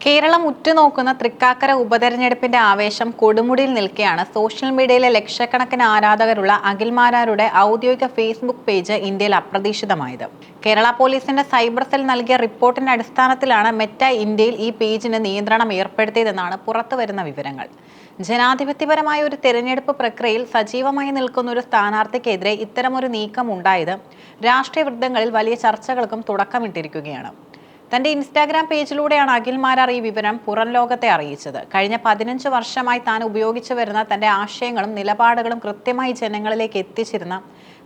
കേരളം ഉറ്റുനോക്കുന്ന തൃക്കാക്കര ഉപതെരഞ്ഞെടുപ്പിന്റെ ആവേശം കൊടുമുടിയിൽ നിൽക്കെയാണ് സോഷ്യൽ മീഡിയയിലെ ലക്ഷക്കണക്കിന് ആരാധകരുള്ള അഖിൽമാരാരുടെ ഔദ്യോഗിക ഫേസ്ബുക്ക് പേജ് ഇന്ത്യയിൽ അപ്രതീക്ഷിതമായത്. കേരള പോലീസിന്റെ സൈബർ സെൽ നൽകിയ റിപ്പോർട്ടിന്റെ അടിസ്ഥാനത്തിലാണ് മെറ്റ ഇന്ത്യയിൽ ഈ പേജിന് നിയന്ത്രണം ഏർപ്പെടുത്തിയതെന്നാണ് പുറത്തുവരുന്ന വിവരങ്ങൾ. ജനാധിപത്യപരമായ ഒരു തെരഞ്ഞെടുപ്പ് പ്രക്രിയയിൽ സജീവമായി നിൽക്കുന്ന ഒരു സ്ഥാനാർത്ഥിക്കെതിരെ ഇത്തരമൊരു നീക്കം ഉണ്ടായത് രാഷ്ട്രീയ വൃത്തങ്ങളിൽ വലിയ ചർച്ചകൾക്കും തുടക്കമിട്ടിരിക്കുകയാണ്. തന്റെ ഇൻസ്റ്റാഗ്രാം പേജിലൂടെയാണ് അഖിൽമാരാർ ഈ വിവരം പുറം ലോകത്തെ അറിയിച്ചത്. കഴിഞ്ഞ 15 വർഷമായി താൻ ഉപയോഗിച്ചു വരുന്ന തന്റെ ആശയങ്ങളും നിലപാടുകളും കൃത്യമായി ജനങ്ങളിലേക്ക് എത്തിച്ചിരുന്ന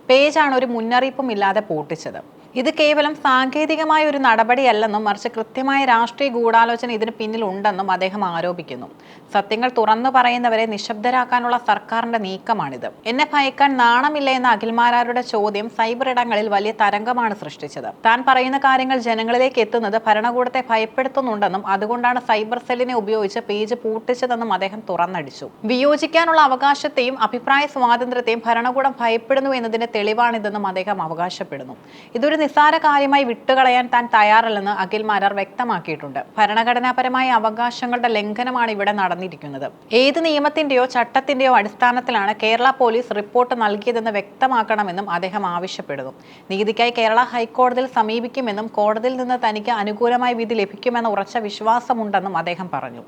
പേജാണ് ഒരു മുന്നറിയിപ്പും ഇല്ലാതെ പൂട്ടിച്ചത്. ഇത് കേവലം സാങ്കേതികമായ ഒരു നടപടിയല്ലെന്നും മറിച്ച് കൃത്യമായ രാഷ്ട്രീയ ഗൂഢാലോചന ഇതിന് പിന്നിലുണ്ടെന്നും അദ്ദേഹം ആരോപിക്കുന്നു. സത്യങ്ങൾ തുറന്നു പറയുന്നവരെ നിശബ്ദരാക്കാനുള്ള സർക്കാരിന്റെ നീക്കമാണിത്. എന്നെ ഭയക്കാൻ നാണമില്ല എന്ന അഖിൽമാരാരുടെ ചോദ്യം സൈബർ ഇടങ്ങളിൽ വലിയ തരംഗമാണ് സൃഷ്ടിച്ചത്. താൻ പറയുന്ന കാര്യങ്ങൾ ജനങ്ങളിലേക്ക് എത്തുന്നത് ഭരണകൂടത്തെ ഭയപ്പെടുത്തുന്നുണ്ടെന്നും അതുകൊണ്ടാണ് സൈബർ സെല്ലിനെ ഉപയോഗിച്ച് പേജ് പൂട്ടിച്ചതെന്നും അദ്ദേഹം തുറന്നടിച്ചു. വിയോജിക്കാനുള്ള അവകാശത്തെയും അഭിപ്രായ സ്വാതന്ത്ര്യത്തെയും ഭരണകൂടം ഭയപ്പെടുന്നു എന്നതിന്റെ തെളിവാണിതെന്നും അദ്ദേഹം അവകാശപ്പെടുന്നു. ഇതൊരു നിസ്സാര കാര്യമായി വിട്ടുകളയാൻ താൻ തയ്യാറല്ലെന്ന് അഖിൽമാരാർ വ്യക്തമാക്കിയിട്ടുണ്ട്. ഭരണഘടനാപരമായ അവകാശങ്ങളുടെ ലംഘനമാണ് ഇവിടെ നടന്നിരിക്കുന്നത്. ഏത് നിയമത്തിന്റെയോ ചട്ടത്തിന്റെയോ അടിസ്ഥാനത്തിലാണ് കേരള പോലീസ് റിപ്പോർട്ട് നൽകിയതെന്ന് വ്യക്തമാക്കണമെന്നും അദ്ദേഹം ആവശ്യപ്പെടുന്നു. നീതിക്കായി കേരള ഹൈക്കോടതിയിൽ സമീപിക്കുമെന്നും കോടതിയിൽ നിന്ന് തനിക്ക് അനുകൂലമായ വിധി ലഭിക്കുമെന്ന ഉറച്ച വിശ്വാസമുണ്ടെന്നും അദ്ദേഹം പറഞ്ഞു.